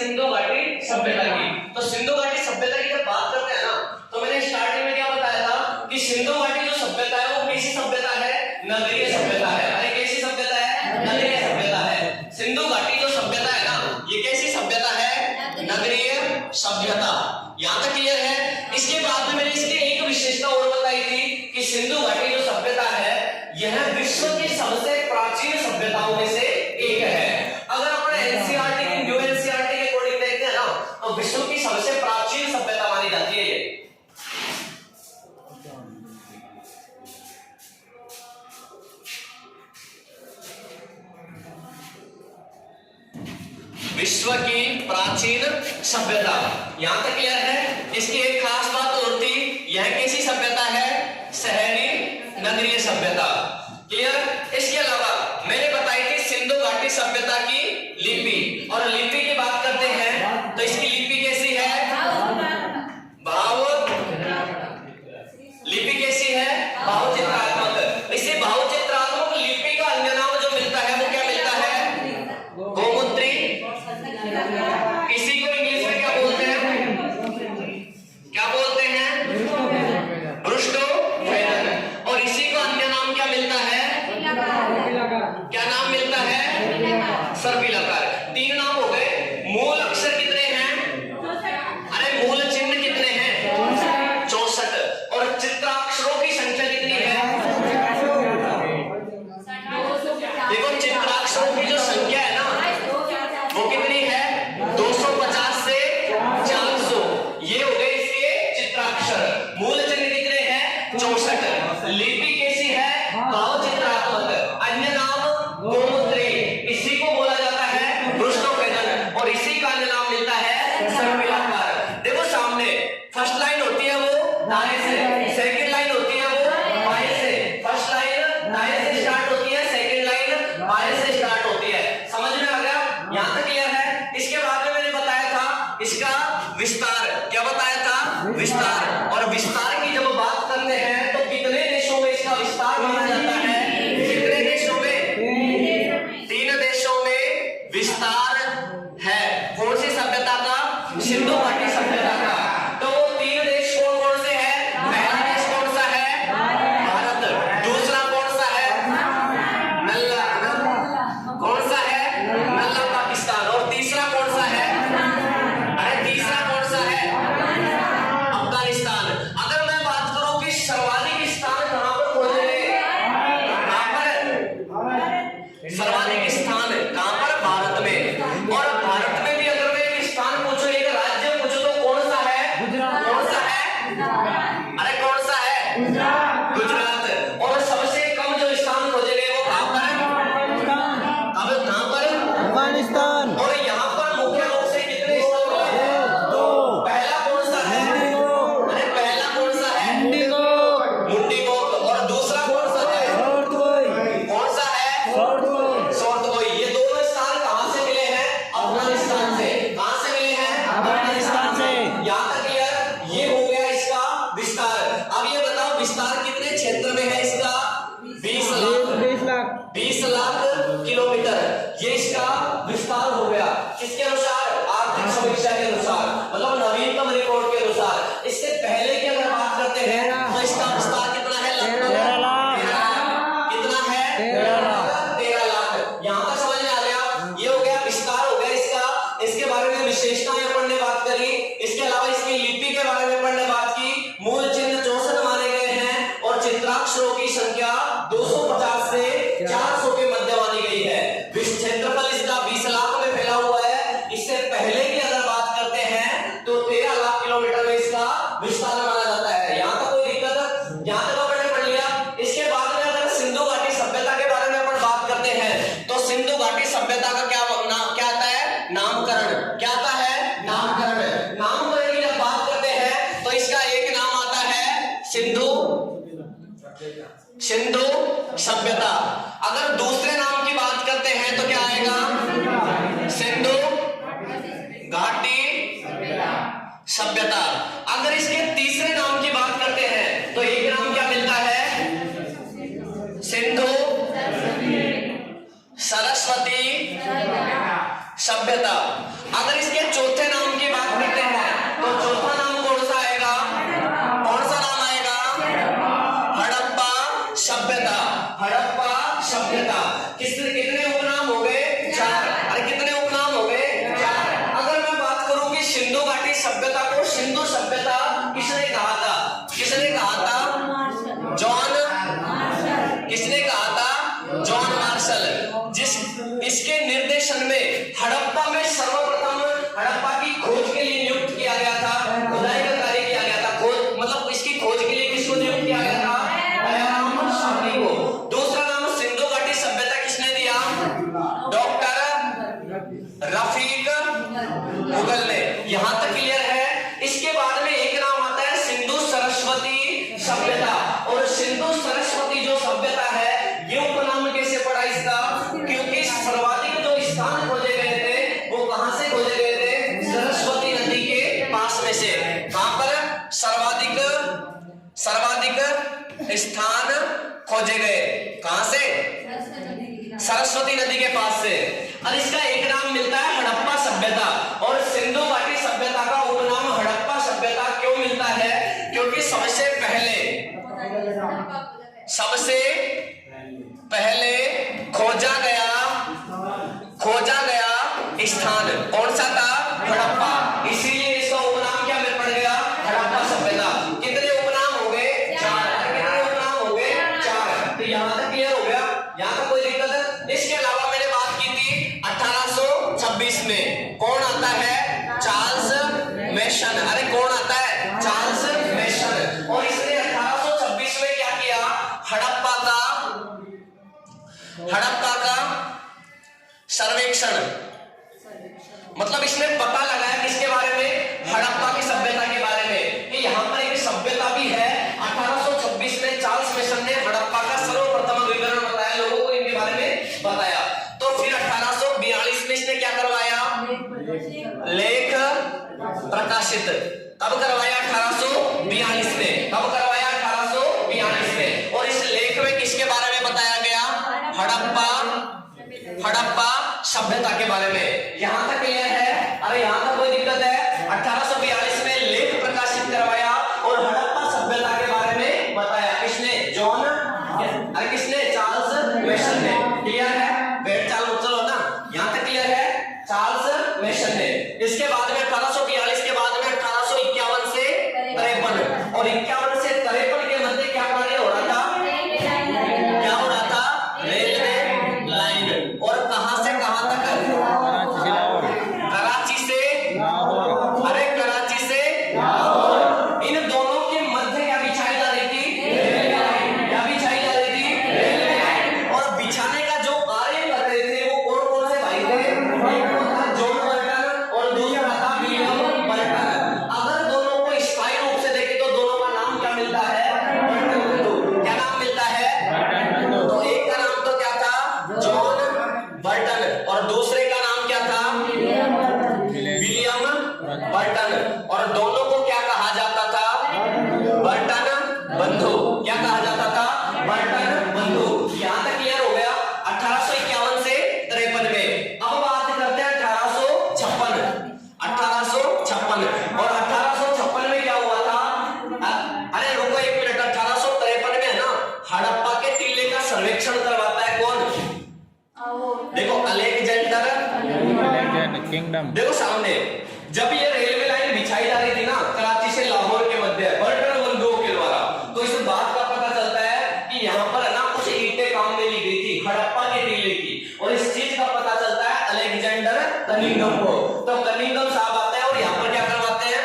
सिंधु घाटी सभ्यता की। तो सिंधु घाटी सभ्यता की जब बात करते हैं ना, तो मैंने स्टार्टिंग में क्या बताया था कि सिंधु घाटी जो सभ्यता है वो कैसी सभ्यता है, नगरीय सभ्यता है। अरे कैसी सभ्यता है, नगरीय सभ्यता है। सिंधु घाटी जो सभ्यता है ना, ये कैसी सभ्यता है, नगरीय सभ्यता। यहाँ तक क्लियर है। इसके बाद में मैंने इसकी एक विशेषता और बताई थी कि सिंधु घाटी जो सभ्यता है यह विश्व की सबसे प्राचीन सभ्यताओं में से एक है। अगर अपने एनसीईआरटी की न्यू एनसीईआरटी के अकॉर्डिंग देखते हैं ना, तो विश्व की सबसे प्राचीन सभ्यता मानी जाती है ये। विश्व की प्राचीन सभ्यता, यहां तक क्लियर है। इसकी एक खास बात और थी, यह कैसी सभ्यता है, शहरी नगरीय सभ्यता। क्लियर। इसके अलावा मैंने बताई थी सिंधु घाटी सभ्यता की लिपि, और लिपि की बात करते हैं तो इसकी लिपि कैसी है, भाव लिपि कैसी है, भाव चित्रात्मक। इसे भाव चित्रात्मक लिपि का अन्य नाम जो मिलता है वो क्या मिलता है, गोमुद्री। इसी को इंग्लिश में क्या बोलते हैं, क्या बोलते हैं, पृष्ठभेदन। और इसी को अन्य नाम क्या मिलता है, क्या नाम मिलता है, सर्पिलाकार। तीन नाम हो गए। मूल अक्षर कितने हैं, अरे मूल चिन्ह कितने हैं, 64। और चित्राक्षरों की संख्या कितनी है, देखो चित्राक्षरों की जो संख्या है ना वो कितनी है, 250 से 400। ये हो गए इसके चित्राक्षर। मूल चिन्ह कितने हैं, 64। लिपि कैसी है, भाव चित्रात्मक। अन्य नाम गोमुद्री। इसी को बोला जाता है पृष्ठभेदन, और इसी का अन्य नाम मिलता है सर्पिलाकार। देखो सामने फर्स्ट लाइन होती है वो दाएं से, सेकंड लाइन होती है वो बाएं से। फर्स्ट लाइन दाएं से स्टार्ट होती है, सेकंड लाइन बाएं से स्टार्ट होती है। समझ में आ गया, यहां तक क्लियर है। इसके बाद में मैंने बताया था इसका विस्तार, क्या बताया था, विस्तार। और विस्तार की जब बात करते हैं तो कितने देशों में इसका विस्तार माना जाता है, कितने देशों में, 3 देशों में विस्तार है। कौन सी सभ्यता का, सिंधु घाटी सभ्यता का। तो वो 3 देश कौन कौन से हैं, पहला देश कौन सा है, भारत। दूसरा कौन सा है, नल्ला, कौन सा है, नल्ला पाकिस्तान। और तीसरा कौन सा है, अरे तीसरा कौन सा है, अफगानिस्तान। अगर मैं बात करूं कि सर्वाधिक स्थान कहां पर खोजे गए, कहां पर, सर्वाधिक स्थान कहां पर, भारत में। और भारत में भी अगर मैं एक स्थान पूछूं, एक राज्य पूछूं तो कौन सा है, कौन सा है, अरे कौन सा है, गुजरात। और सबसे कम जो स्थान खोजे गए वो कहां पर है, अब कहां पर, अफगानिस्तान। और यहाँ पर मुख्य रूप से कितने स्थान हैं, 2। पहला कौन सा है, अरे पहला कौन सा है, मुंडीगोक। और दूसरा कौन सा है, कौन सा है, साउथ गोई। ये दोनों स्थान कहां से मिले हैं, अफगानिस्तान से। कहां से मिले हैं, अफगानिस्तान से। यहाँ तक क्लियर। ये हो गया इसका विस्तार। अब ये बताओ विस्तार कितने क्षेत्र में है इसका, 20 लाख किलोमीटर। ये इसका विस्तार हो गया। किसके अनुसार, आर्थिक समीक्षा के अनुसार, मतलब नवीनतम रिपोर्ट के अनुसार। इससे पहले की अगर बात करते हैं तो इसका विस्तार कितना है, लगभग 13 लाख। कितना है, 13 लाख। यहाँ तक समझ में आ गया। ये हो गया विस्तार, हो गया इसका। इसके बारे में विशेषताएं अपन ने बात करी। इसके अलावा इसकी लिपि के बारे में अपन ने बात की। मूल चिन्ह 64 माने गए हैं, और चित्राक्षरों की संख्या 250 से 400 के मध्य मानी गई है। क्षेत्रफल इसका 20 लाख में फैला हुआ है। इससे पहले की अगर बात करते हैं तो 13 लाख किलोमीटर में इसका विस्तार माना जाता है। यहाँ तक कोई दिक्कत, यहाँ तक अपन ने पढ़ लिया। इसके बाद में अगर सिंधु घाटी सभ्यता के बारे में अपन बात करते हैं तो सिंधु घाटी सभ्यता का क्या आता है, नामकरण। क्या आता है, नामकरण। नामकरण की जब बात करते हैं तो इसका एक नाम आता है सिंधु सभ्यता। अगर दूसरे नाम की बात करते हैं तो क्या आएगा, सिंधु घाटी सभ्यता। अगर इसके तीसरे नाम की बात करते हैं तो एक नाम क्या मिलता है, सिंधु सरस्वती सभ्यता। अगर इसके सभ्यता को सिंधु सभ्यता किसने कहा था? किसने कहा था? किसने कहा था? John Marshall. इसके निर्देशन में हड़प्पा में सर्वप्रथम हड़प्पा की खोज के लिए नियुक्त किया गया था, खुदाई का कार्य किया गया था। खोज मतलब इसकी खोज के लिए किसको नियुक्त किया गया था? दयाराम शास्त्री को। दूसरा नाम सिंधु घाटी सभ्यता किसने दिया? डॉक्टर रफीक मुगल ने। यहां तक क्लियर है। इसके बाद में एक नाम आता है सिंधु सरस्वती सभ्यता। और सिंधु सरस्वती जो सभ्यता है ये उपनाम कैसे पड़ा इसका? क्योंकि सर्वाधिक जो स्थान खोजे गए थे वो कहां से खोजे गए थे? सरस्वती नदी के पास में से। कहां पर सर्वाधिक स्थान खोजे गए? कहां से? सरस्वती नदी के पास से। और इसका एक नाम मिलता है हड़प्पा सभ्यता। और सिंधु घाटी सभ्यता का उपनाम हड़प्पा सभ्यता क्यों मिलता है? क्योंकि सबसे पहले खोजा गया स्थान कौन सा था? हड़प्पा। इसीलिए इसका उपनाम क्या मिल पड़ गया? हड़प्पा सभ्यता। कितने उपनाम हो गए? 4। कितने उपनाम हो गए? 4। तो यहां तक क्लियर हो गया? यहां तक कोई दिक्कत है? इसके अलावा मैंने बात की थी 1826 में कौन आता है? Charles mason. अरे कौन आता है? Charles mason. और इसने 1826 में क्या किया? हड़प्पा का सर्वेक्षण, मतलब इसने पता लगाया किसके बारे में? हड़प्पा की सभ्यता के बारे में कि यहाँ पर एक सभ्यता भी है। 1826 में चार्ल्स मेसन ने हड़प्पा का सर्वप्रथम विवरण बताया, लोगों को इनके बारे में बताया। तो फिर 1842 में इसने क्या करवाया? लेख प्रकाशित। कब करवाया? 1842 में। कब करवाया? 1842 में। और इस लेख में किसके बारे में बताया गया? हड़प्पा सभ्यता के बारे में। यहां तक क्लियर है? अरे यहां तक कोई दिक्कत है? 1842 में लेख प्रकाशित करवाया और हड़प्पा सभ्यता के बारे में बताया। किसने? किसने? चार्ल्स मेसन ने। क्लियर है? बैठ चालू चलो ना। यहां तक क्लियर है? चार्ल्स मेसन ने। इसके बाद में 1842 के बाद में 1851 से 53 और 51 से 53 के मध्य क्या कार्य हो रहा था? क्या हो रहा था? Railway line. और कहां से कहां तक? कराची से अरे कराची से इन दोनों के मध्य क्या बिछाई जा रही थी? Railway line. क्या बिछाई जा रही थी? Railway line. और बिछाने का जो कार्य कर रहे थे वो कौन कौन से भाई थे? एक था जॉन बर्टन और दूसरा था विलियम बर्टन। अगर दोनों को स्थायी रूप से देखें तो दोनों का नाम क्या मिलता है? बर्टन। क्या नाम मिलता है? तो एक का नाम तो क्या था? जॉन बर्टन और दूसरे का नाम क्या था? William Burton. और दोनों को क्या कहा जाता था? बर्टन बंधु। क्या कहा जाता था? बर्टन बंधु। यहां तक क्लियर हो गया? 1851 से 53 में। अब बात करते हैं 1856। 1856 और 1856 में क्या हुआ था? अरे रुको एक मिनट। 1853 में है ना हड़प्पा के टीले का सर्वेक्षण करवाता है कौन? देखो अलेक्जेंडर किंगडम। देखो सामने जब ये रेलवे लाइन बिछाई जा रही थी ना कराची से लाहौर के मध्य बर्टन बंधुओं के द्वारा, तो इस बात का पता चलता है कि यहाँ पर ना कुछ ईंटें काम में ली गई थी हड़प्पा के टीले की। और इस चीज का पता चलता है अलेक्जेंडर कनिंघम को। तो कनिंघम साहब आते हैं और यहाँ पर क्या करवाते हैं?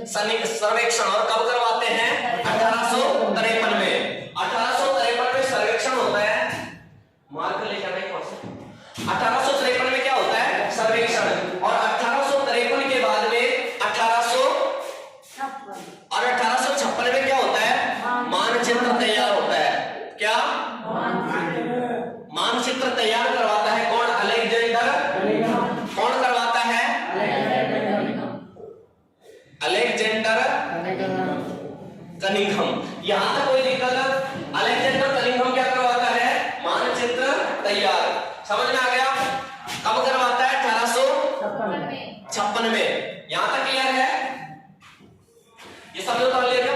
सर्वेक्षण। और कब करवाते हैं? 1853 में। 1853 में सर्वेक्षण होता है। मार्क ले जाना 1853 में क्या होता है? सर्वेक्षण। और 1853 के बाद में 1856 में क्या होता है? मानचित्र तैयार होता है। क्या? मानचित्र तैयार करवाता है कौन? अलेक्जेंडर। कौन करवाता है? Alexander Cunningham. यहां तक कोई दिक्कत है? अलेक्जेंडर कनिंघम क्या करवाता है? मानचित्र तैयार। समझ में आ गया? कब करवाता है? 1856 में। यहां तक क्लियर है? ये सब लोग कर लिया क्या?